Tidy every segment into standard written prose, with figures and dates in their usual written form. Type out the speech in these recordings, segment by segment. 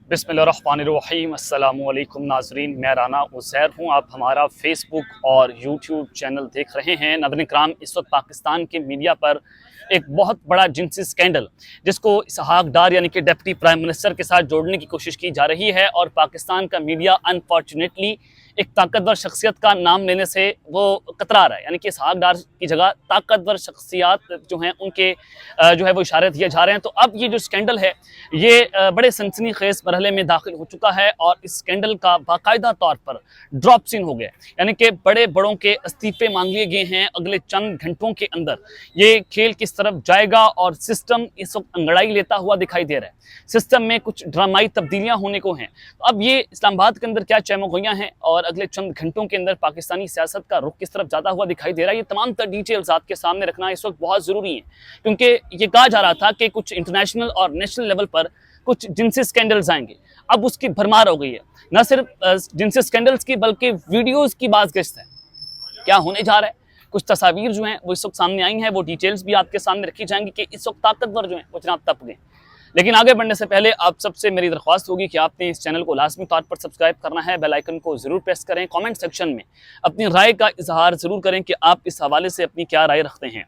बिस्मिल्लाहिर्रहमानिर्रहीम अस्सलामुअलैकुम नाज़रीन, मैं राना उज़ैर हूँ। आप हमारा फेसबुक और यूट्यूब चैनल देख रहे हैं। नाज़रीन इकराम, इस वक्त पाकिस्तान के मीडिया पर एक बहुत बड़ा जिनसी स्कैंडल जिसको इसहाक डार यानी कि डिप्टी प्राइम मिनिस्टर के साथ जोड़ने की कोशिश की जा रही है, और पाकिस्तान का मीडिया अनफॉर्चुनेटली एक ताकतवर शख्सियत का नाम लेने से वो कतरा रहा है। यानी कि इसहाक डार की जगह ताकतवर शख्सियात जो हैं उनके जो है वो इशारे दिए जा रहे हैं। तो अब ये जो स्कैंडल है ये बड़े सनसनीखेज मरहले में दाखिल हो चुका है, और इस स्कैंडल का बाकायदा तौर पर ड्रॉप सीन हो गया। यानी कि बड़े बड़ों के इस्तीफे मांग लिए गए हैं। अगले चंद घंटों के अंदर ये खेल किस तरफ जाएगा, और सिस्टम इस वक्त अंगड़ाई लेता हुआ दिखाई दे रहा है। सिस्टम में कुछ ड्रामाई तब्दीलियां होने को हैं। तो अब ये इस्लामाबाद के अंदर क्या चमकोइयां हैं, और अगले चंद घंटों के अंदर पाकिस्तानी सियासत का रुख किस तरफ जाता हुआ दिखाई दे रहा है, ये तमाम तर डिटेल्स आपके सामने रखना इस वक्त बहुत ज़रूरी है। क्योंकि ये कहा जा रहा था कि कुछ इंटरनेशनल और नेशनल लेवल पर कुछ जिनसी स्कैंडल्स आएंगे। अब उसकी भरमार हो गई है। न सिर्फ जिनसी स्कैंडल्स की बल्कि वीडियोज़ की बाज़गश्त है। क्या होने जा रहा है, कुछ तस्वीर जो हैं वो इस वक्त सामने आई हैं, वो डिटेल्स भी आपके सामने रखी जाएंगी कि इस वक्त ताकतवर जो हैं वो जनाब तप गए। लेकिन आगे बढ़ने से पहले आप सबसे मेरी दरख्वास्त होगी कि आपने इस चैनल को लाजमी तौर पर सब्सक्राइब करना है, बेल आइकन को ज़रूर प्रेस करें, कमेंट सेक्शन में अपनी राय का इजहार ज़रूर करें कि आप इस हवाले से अपनी क्या राय रखते हैं।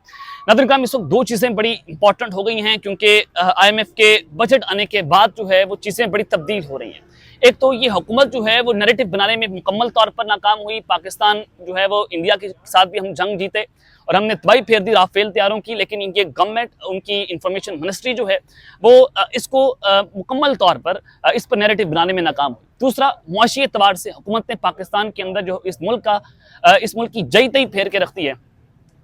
नाज़रीन, इस वक्त दो चीज़ें बड़ी इंपॉर्टेंट हो गई हैं, क्योंकि IMF के बजट आने के बाद जो है वो चीज़ें बड़ी तब्दील हो रही हैं। एक तो ये हुकूमत जो है वो नैरेटिव बनाने में मुकम्मल तौर पर नाकाम हुई। पाकिस्तान जो है वो इंडिया के साथ भी हम जंग जीते और हमने तबाही फेर दी राफेल तैयारों की, लेकिन ये गवर्नमेंट, उनकी इंफॉर्मेशन मिनिस्ट्री जो है वो इसको मुकम्मल तौर पर इस पर नैरेटिव बनाने में नाकाम हुई। दूसरा, मुआशी एतबार से हुकूमत ने पाकिस्तान के अंदर जो इस मुल्क की जई तई फेर के रखती है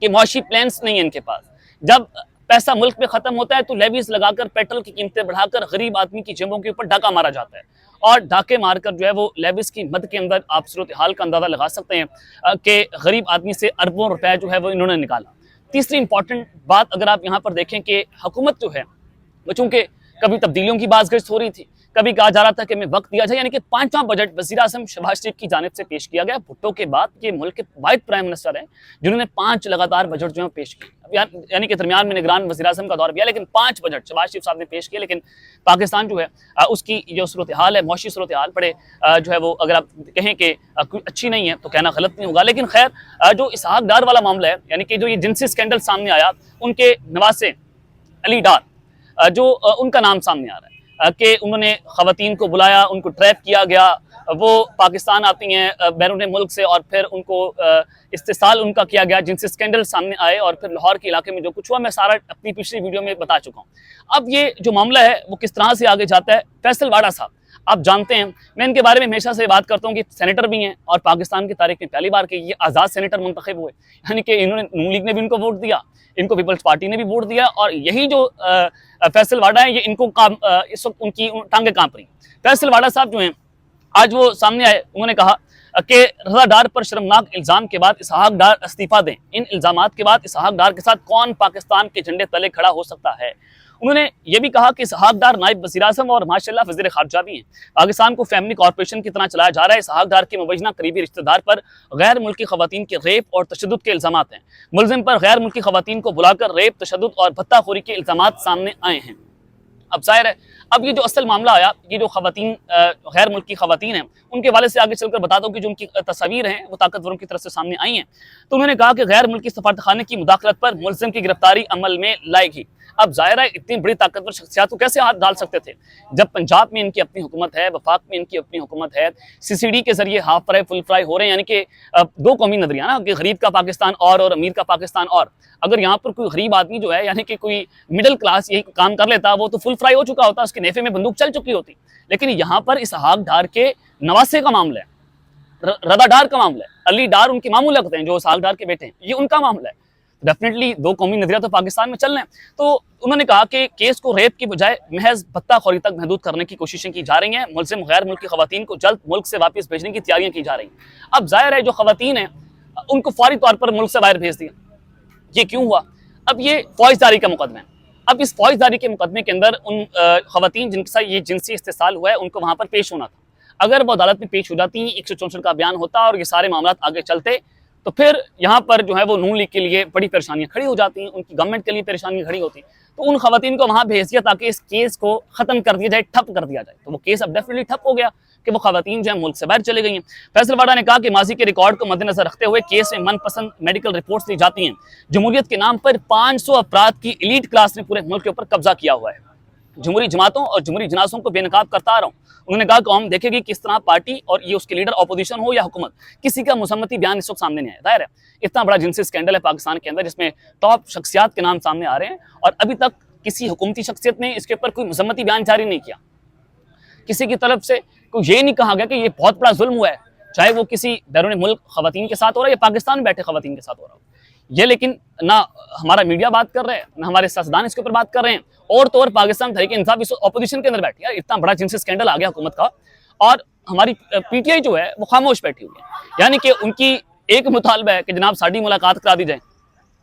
कि मुआशी प्लान्स नहीं है इनके पास। जब पैसा मुल्क में ख़त्म होता है तो लेवीज लगाकर पेट्रोल की कीमतें बढ़ाकर गरीब आदमी की जेबों के ऊपर डाका मारा जाता है, और डाके मारकर जो है वो लेवीज की मद के अंदर आप सूरत हाल का अंदाज़ा लगा सकते हैं कि गरीब आदमी से अरबों रुपए जो है वो इन्होंने निकाला। तीसरी इंपॉर्टेंट बात अगर आप यहाँ पर देखें कि हुकूमत जो है वो चूँकि कभी तब्दीलियों की बाज़गश्त हो रही थी, कभी कहा जा रहा था कि हमें वक्त दिया जाए, यानी कि पांचवा बजट वज़ीर आज़म शहबाज शरीफ की जानिब से पेश किया गया। भुट्टो के बाद ये मुल्क के वाहिद प्राइम मिनिस्टर हैं जिन्होंने 5 लगातार बजट जो है पेश किए। यानी कि दरमियान में निगरान वज़ीर आज़म का दौर भी है, लेकिन 5 बजट शहबाज शरीफ साहब ने पेश किए। लेकिन पाकिस्तान जो है उसकी जो सूरत हाल है, मौशी सूरत हाल बड़े जो है वो अगर आप कहें कि अच्छी नहीं है तो कहना गलत नहीं होगा। लेकिन खैर, जो इसहाक डार वाला मामला है, यानी कि जो ये जिनसी स्कैंडल सामने आया, उनके नवासे अली डार जो उनका नाम सामने आ रहा है कि उन्होंने ख़वातीन को बुलाया, उनको ट्रैप किया गया, वो पाकिस्तान आती हैं बैरून मुल्क से, और फिर उनको इस्तेसाल उनका किया गया, जिनसे स्कैंडल सामने आए, और फिर लाहौर के इलाके में जो कुछ हुआ मैं सारा अपनी पिछली वीडियो में बता चुका हूँ। अब ये जो मामला है वो किस तरह से आगे जाता है। फैसल वाडा साहब, आप जानते हैं मैं इनके बारे में हमेशा से बात करता हूँ कि सेनेटर भी हैं, और पाकिस्तान की तारीख में पहली बार के ये आज़ाद सेनेटर मुंतखब हुए। यानी कि इन्होंने नून लीग ने भी इनको वोट दिया, इनको पीपल्स पार्टी ने भी वोट दिया, और यही जो फैसल वाडा है ये इनको इस वक्त उनकी टांगे कांप रही। फैसल वाडा साहब जो हैं आज वो सामने आए, उन्होंने कहा कि रज़ा डार पर शर्मनाक इल्ज़ाम के बाद इसहाक डार इस्तीफा दें। इन इल्ज़ामात के बाद इसहाक डार के साथ कौन पाकिस्तान के झंडे तले खड़ा हो सकता है। उन्होंने ये भी कहा कि इसहाक डार नायब वज़ीर आज़म और माशाअल्लाह वज़ीर ख़ारजा भी हैं। पाकिस्तान को फैमिली कॉरपोरेशन की तरह चलाया जा रहा है। इसहाक डार के मुबैना करीबी रिश्तेदार पर गैर मुल्की ख़वातीन के रेप और तशद्दुद के इल्ज़ामात हैं। मुलज़िम पर गैर मुल्की ख़वातीन को बुलाकर रेप, तशद्दुद और भत्ताखोरी के इल्ज़ामात सामने आए हैं। अब जाहिर है, अब ये जो असल मामला आया, ये जो ख़वातीन गैर मुल्की ख़वातीन हैं उनके वाले से आगे चलकर बता दो कि जो उनकी तस्वीर हैं वो ताकतवरों की तरफ से सामने आई हैं। तो उन्होंने कहा कि गैर मुल्की सफारतखाने की मुदाखलत पर मुलज़िम की गिरफ्तारी अमल में लाएगी। अब जाहिर है, इतनी बड़ी ताकतवर शख्सियात को कैसे हाथ डाल सकते थे जब पंजाब में इनकी अपनी हुकूमत है, वफाक में इनकी अपनी हुकूमत है, CCD के जरिए हाफ फ्राई फुल फ्राई हो रहे हैं। यानी कि दो कौमी नजरिया ना, कि गरीब का पाकिस्तान और अमीर का पाकिस्तान। और अगर यहाँ पर कोई गरीब आदमी जो है, यानी कि कोई मिडिल क्लास यही काम कर लेता, वो तो फुल फ्राई हो चुका होता, उसके नेफे में बंदूक चल चुकी होती। लेकिन यहाँ पर इसहाक डार के नवासे का मामला है, रज़ा डार का मामला है, अली डार उनके मामू लगते हैं जो इसहाक डार के बेटे हैं, ये उनका मामला है। डेफिनेटली दो कौमी नजरिया तो पाकिस्तान में चल रहे हैं। तो उन्होंने कहा कि केस को रेप की बजाय महज भत्ताखोरी तक महदूद करने की कोशिशें की जा रही हैं। मुलज़िम गैर मुल्की ख़वातीन को जल्द मुल्क से वापस भेजने की तैयारियां की जा रही हैं। अब जाहिर है, जो ख़वातीन हैं उनको फौरी तौर पर मुल्क से बाहर भेज दिया। ये क्यों हुआ? अब ये फौजदारी का मुकदमा है। अब इस फौजदारी के मुकदमे के अंदर उन ख़वातीन जिनके साथ ये जिनसी इस्तेसाल हुआ है उनको वहाँ पर पेश होना था। अगर वो अदालत में पेश हो जाती, 164 का बयान होता और ये सारे मामला आगे चलते, तो फिर यहाँ पर जो है वो नून लीग के लिए बड़ी परेशानियां खड़ी हो जाती हैं, उनकी गवर्नमेंट के लिए परेशानियां खड़ी होती हैं। तो उन खवातीन को वहाँ भेज दिया ताकि इस केस को खत्म कर दिया जाए, ठप कर दिया जाए। तो वो केस अब डेफिनेटली ठप हो गया कि वो खवातीन जो है मुल्क से बाहर चले गई हैं। फैसल वाडा ने कहा कि माजी के रिकॉर्ड को मद्देनजर रखते हुए केस में मनपसंद मेडिकल रिपोर्ट्स दी जाती हैं। जमहूरियत के नाम पर 500 अफराद की एलीट क्लास ने पूरे मुल्क के ऊपर कब्जा किया हुआ है। जमहूरी जमातों और जमहूरी जनासों को बेनकाब करता आ रहा हूँ। उन्होंने कहा कौम देखेगी किस तरह पार्टी और ये उसके लीडर अपोजिशन हो या हुकूमत, किसी का मुसम्मती बयान इस वक्त सामने नहीं आया। जाहिर है इतना बड़ा जिनसी स्कैंडल है पाकिस्तान के अंदर, जिसमें टॉप शख्सियात के नाम सामने आ रहे हैं और अभी तक किसी हुकूमती शख्सियत ने इसके ऊपर कोई मुसम्मती बयान जारी नहीं किया। किसी की तरफ से कोई ये नहीं कहा गया कि ये बहुत बड़ा जुल्म हुआ है, चाहे वो किसी बैरून मुल्क खवातीन के साथ हो रहा है या पाकिस्तान में बैठे खवातीन के साथ हो रहा हो। ये लेकिन ना हमारा मीडिया बात कर रहे हैं, ना हमारे सियासतदान इसके ऊपर बात कर रहे हैं, और तो और पाकिस्तान तहरीक इंसाफ इस अपोजिशन के अंदर बैठी है। इतना बड़ा जिनसी स्कैंडल आ गया हुकूमत का और हमारी पीटीआई जो है वो खामोश बैठी हुई है। यानी कि उनकी एक मुतालबा है कि जनाब साड़ी मुलाकात करा दी जाए,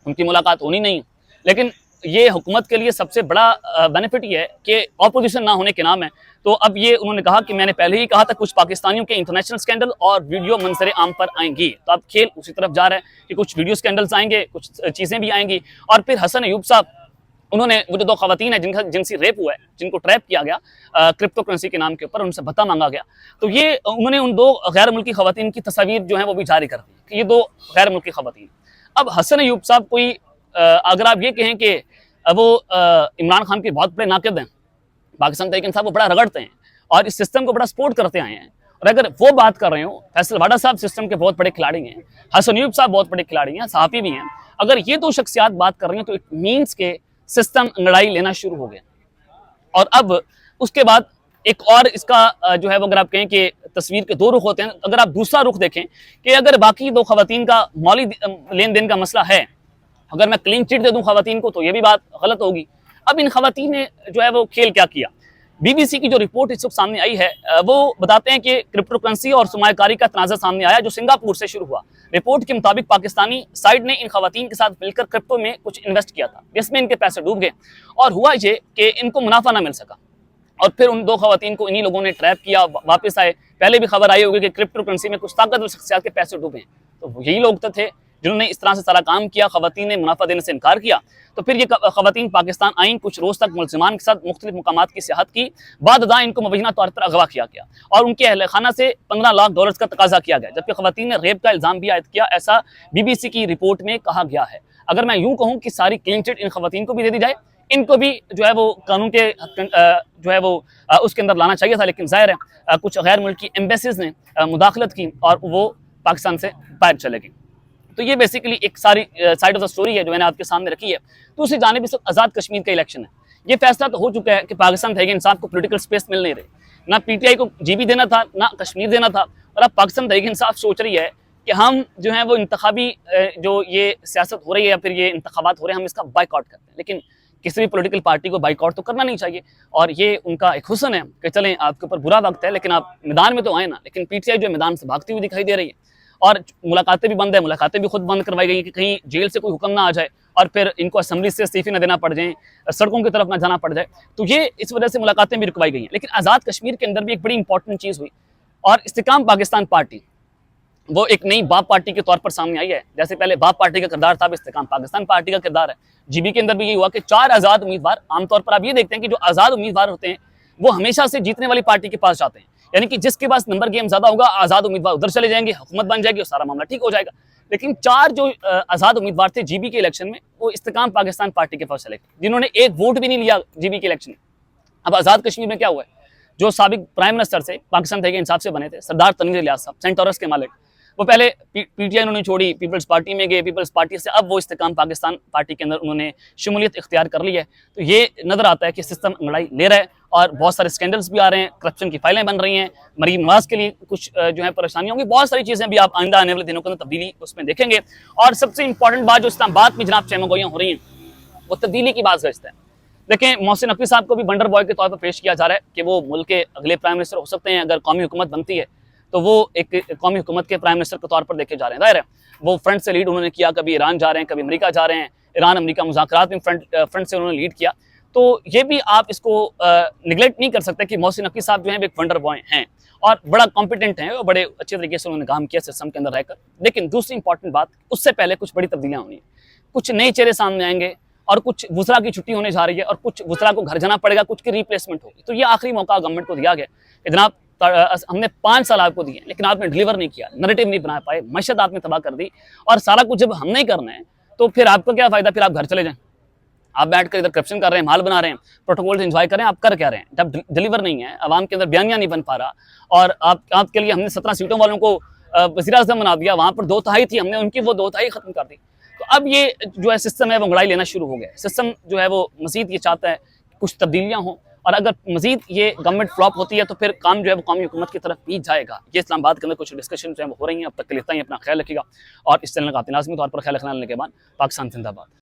उनकी मुलाकात होनी नहीं। लेकिन ये हुकूमत के लिए सबसे बड़ा बेनिफिट ये है कि अपोजिशन ना होने के नाम है। तो अब ये उन्होंने कहा कि मैंने पहले ही कहा था कुछ पाकिस्तानियों के इंटरनेशनल स्कैंडल और वीडियो मंजर आम पर आएंगी। तो अब खेल उसी तरफ जा रहा है कि कुछ वीडियो स्कैंडल्स आएंगे, कुछ चीज़ें भी आएंगी। और फिर हसन अयूब साहब, उन्होंने वो जो 2 खवातीन है जिनका जिनसी रेप हुआ है, जिनको ट्रैप किया गया क्रिप्टो करेंसी के नाम के ऊपर, उनसे भत्ता मांगा गया, तो ये उन्होंने उन 2 गैर मुल्की खवातीन की तस्वीर जो है वो भी जारी कर दी कि ये 2 गैर मुल्की खवातीन। अब हसन अयूब साहब कोई अगर आप ये कहें कि वो इमरान खान के बहुत बड़े नाक़िद हैं, पाकिस्तान तहरीक इंसाफ वो बड़ा रगड़ते हैं और इस सिस्टम को बड़ा सपोर्ट करते आए हैं, और अगर वो बात कर रहे हो, फैसल वाडा साहब सिस्टम के बहुत बड़े खिलाड़ी हैं, हसन अयूब साहब बहुत बड़े खिलाड़ी हैं, सहाफ़ी भी हैं, अगर ये 2 शख्सियात बात कर रही हैं तो इट मीन्स के सिस्टम लड़ाई लेना शुरू हो गया। और अब उसके बाद एक और इसका जो है वो अगर आप कहें कि तस्वीर के 2 रुख होते हैं, अगर आप दूसरा रुख देखें कि अगर बाकी 2 खवातीन का मौली लेन देन का मसला है, अगर मैं क्लीन चिट दे दूं खवातीन को तो ये भी बात गलत होगी। अब इन खवातीन ने जो है वो खेल क्या किया, बीबीसी की जो रिपोर्ट इस वक्त सामने आई है वो बताते हैं कि क्रिप्टो करेंसी और सरमायाकारी का तनाज़ा सामने आया जो सिंगापुर से शुरू हुआ। रिपोर्ट के मुताबिक पाकिस्तानी साइड ने इन खवातीन के साथ मिलकर क्रिप्टो में कुछ इन्वेस्ट किया था, जिसमें इनके पैसे डूब गए और हुआ ये कि इनको मुनाफा ना मिल सका। और फिर उन 2 खवातीन को इन्हीं लोगों ने ट्रैप किया, वापस आए। पहले भी खबर आई होगी कि क्रिप्टो करेंसी में कुछ ताकतवर शख्सियात के पैसे डूबे हैं, तो यही लोग तो थे जिन्होंने इस तरह से सारा काम किया। खवातीन ने मुनाफा देने से इनकार किया, तो फिर ये खवातीन पाकिस्तान आईं, कुछ रोज़ तक मुलज़िमान के साथ मुख्तलिफ मुकामात की सियाहत की, बाद अदा इनको मुबैना तौर पर अगवा किया गया और उनके अहल खाना से $15 लाख का तकाजा किया गया, जबकि खवातीन ने रेप का इल्ज़ाम भी आयद किया, ऐसा बीबीसी की रिपोर्ट में कहा गया है। अगर मैं यूँ कहूँ कि सारी क्लीन चिट इन खवातीन को भी दे दी जाए, इनको भी जो है वो कानून के जो है वो उसके अंदर लाना चाहिए था, लेकिन ज़ाहिर है कुछ गैर मुल्की एम्बेसीज ने मुदाखलत की और वो पाकिस्तान से बाहर चले गई। तो ये बेसिकली एक सारी साइड ऑफ द स्टोरी है जो मैंने आपके सामने रखी है। दूसरी जानिब इस वक्त आज़ाद कश्मीर का इलेक्शन है। ये फैसला तो हो चुका है कि पाकिस्तान तहरीक इंसाफ को पॉलिटिकल स्पेस मिल नहीं रही, ना पीटीआई को जीबी देना था, ना कश्मीर देना था, और अब पाकिस्तान तहरीक इंसाफ सोच रही है कि हम जो है वो इंतखाबी जो ये सियासत हो रही है या फिर ये इंतखाबात हो रहे हैं, हम इसका बाइकआउट करते हैं। लेकिन किसी भी पॉलिटिकल पार्टी को बाइकआउट तो करना नहीं चाहिए, और ये उनका एक हुस्न है कि चलें आपके ऊपर बुरा वक्त है लेकिन आप मैदान में तो आए ना। लेकिन पीटीआई जो मैदान से भागती हुई दिखाई दे रही है और मुलाकातें भी बंद है, मुलाकातें भी खुद बंद करवाई गई कि कहीं जेल से कोई हुक्म ना आ जाए और फिर इनको असम्बली से इस्तीफे न देना पड़ जाए, सड़कों की तरफ ना जाना पड़ जाए, तो ये इस वजह से मुलाकातें भी रुकवाई गई हैं। लेकिन आज़ाद कश्मीर के अंदर भी एक बड़ी इंपॉर्टेंट चीज़ हुई, और इस्तेकाम पाकिस्तान पार्टी वो एक नई बाप पार्टी के तौर पर सामने आई है। जैसे पहले बाप पार्टी का किरदार था, अब इस्तेकाम पाकिस्तान पार्टी का किरदार है। जीबी के अंदर भी ये हुआ कि 4 आज़ाद उम्मीदवार, आमतौर पर आप ये देखते हैं कि जो आज़ाद उम्मीदवार होते हैं वो हमेशा से जीतने वाली पार्टी के पास जाते हैं, यानी कि जिसके पास नंबर गेम ज्यादा होगा आज़ाद उम्मीदवार उधर चले जाएंगे, हुकूमत बन जाएगी और सारा मामला ठीक हो जाएगा। लेकिन 4 जो आज़ाद उम्मीदवार थे जीबी के इलेक्शन में, वो इस्तेकाम पाकिस्तान पार्टी के पास चले गए, जिन्होंने एक वोट भी नहीं लिया जीबी के इलेक्शन में। अब आज़ाद कश्मीर में क्या हुआ है, जो साबिक प्राइम मिनिस्टर से पाकिस्तान तहरीक इंसाफ से बने थे सरदार तनवीर इलियास साहब, सेंट टॉरस के मालिक, वो पहले पीटीआई उन्होंने छोड़ी, पीपल्स पार्टी में गए, पीपल्स पार्टी से अब वो इस्तेकाम पाकिस्तान पार्टी के अंदर उन्होंने शमूलियत इख्तियार कर ली है। तो ये नज़र आता है कि सिस्टम लड़ाई ले रहा है और बहुत सारे स्कैंडल्स भी आ रहे हैं, करप्शन की फाइलें बन रही हैं, मरीम नवाज के लिए कुछ जो है परेशानियाँ होंगी, बहुत सारी चीज़ें भी आप आइंदा आने वाले दिनों के अंदर तब्दीली उसमें देखेंगे। और सबसे इंपॉर्टेंट बात जो इस्लामाबाद में जनाब चहमगोइयाँ हो रही हैं वो तब्दीली की बात गश्त है। देखें, मोहसिन नकवी साहब को भी वंडर बॉय के तौर पर पेश किया जा रहा है कि वो मुल्क के अगले प्राइम मिनिस्टर हो सकते हैं, अगर कौमी हुकूमत बनती है तो वो एक कौमी हुकूमत के प्राइम मिनिस्टर के तौर पर देखे जा रहे हैं। जाहिर है वो फ्रंट से लीड उन्होंने किया, कभी ईरान जा रहे हैं, कभी अमेरिका जा रहे हैं, ईरान अमेरिका मुज़ाकरात में फ्रंट से उन्होंने लीड किया। तो ये भी आप इसको निगलेक्ट नहीं कर सकते कि मोहसिन नकवी साहब जो हैं एक वंडर बॉय हैं और बड़ा कॉम्पिटेंट हैं, और बड़े अच्छे तरीके से उन्होंने काम किया सिस्टम के अंदर रहकर। लेकिन दूसरी इंपॉर्टेंट बात, उससे पहले कुछ बड़ी तब्दीलियाँ होनी है, कुछ नए चेहरे सामने आएंगे, और कुछ वुज़रा की छुट्टी होने जा रही है, और कुछ वुज़रा को घर जाना पड़ेगा, कुछ की रिप्लेसमेंट होगी। तो ये आखिरी मौका गवर्नमेंट को दिया गया कि जनाब हमने 5 साल आपको दिए, लेकिन आपने डिलीवर नहीं किया, नैरेटिव नहीं बना पाए, मशहद आपने तबाह कर दी, और सारा कुछ जब हमने ही करना है तो फिर आपको क्या फ़ायदा, फिर आप घर चले जाएं। आप बैठकर इधर करप्शन कर रहे हैं, माल बना रहे हैं, प्रोटोकॉल एंजॉय कर रहे हैं, आप कर क्या रहे हैं जब डिलीवर नहीं है, आवाम के अंदर बयानिया नहीं बन पा रहा। और आपके लिए हमने 17 सीटों वालों को वज़ीर-ए-आज़म बना दिया, वहाँ पर 2 तिहाई थी, हमने उनकी वो 2 तिहाई खत्म कर दी। तो अब ये जो है सिस्टम है वो अंगड़ाई लेना शुरू हो गया है। सिस्टम जो है वो मज़ीद ये चाहता है कि कुछ तब्दीलियाँ हों, और अगर मज़ीद ये गवर्नमेंट फ्लॉप होती है तो फिर काम जो है वो कौमी हुकूमत की तरफ भी जाएगा। ये इस्लामाबाद के अंदर कुछ डिस्कशन जो है वो हो रही हैं। अब तक के लिए इतना ही, अपना ख्याल रखिएगा, और इस चैनल का आप लाज़मी तौर पर ख्याल रखने के बाद पाकिस्तान जिंदाबाद।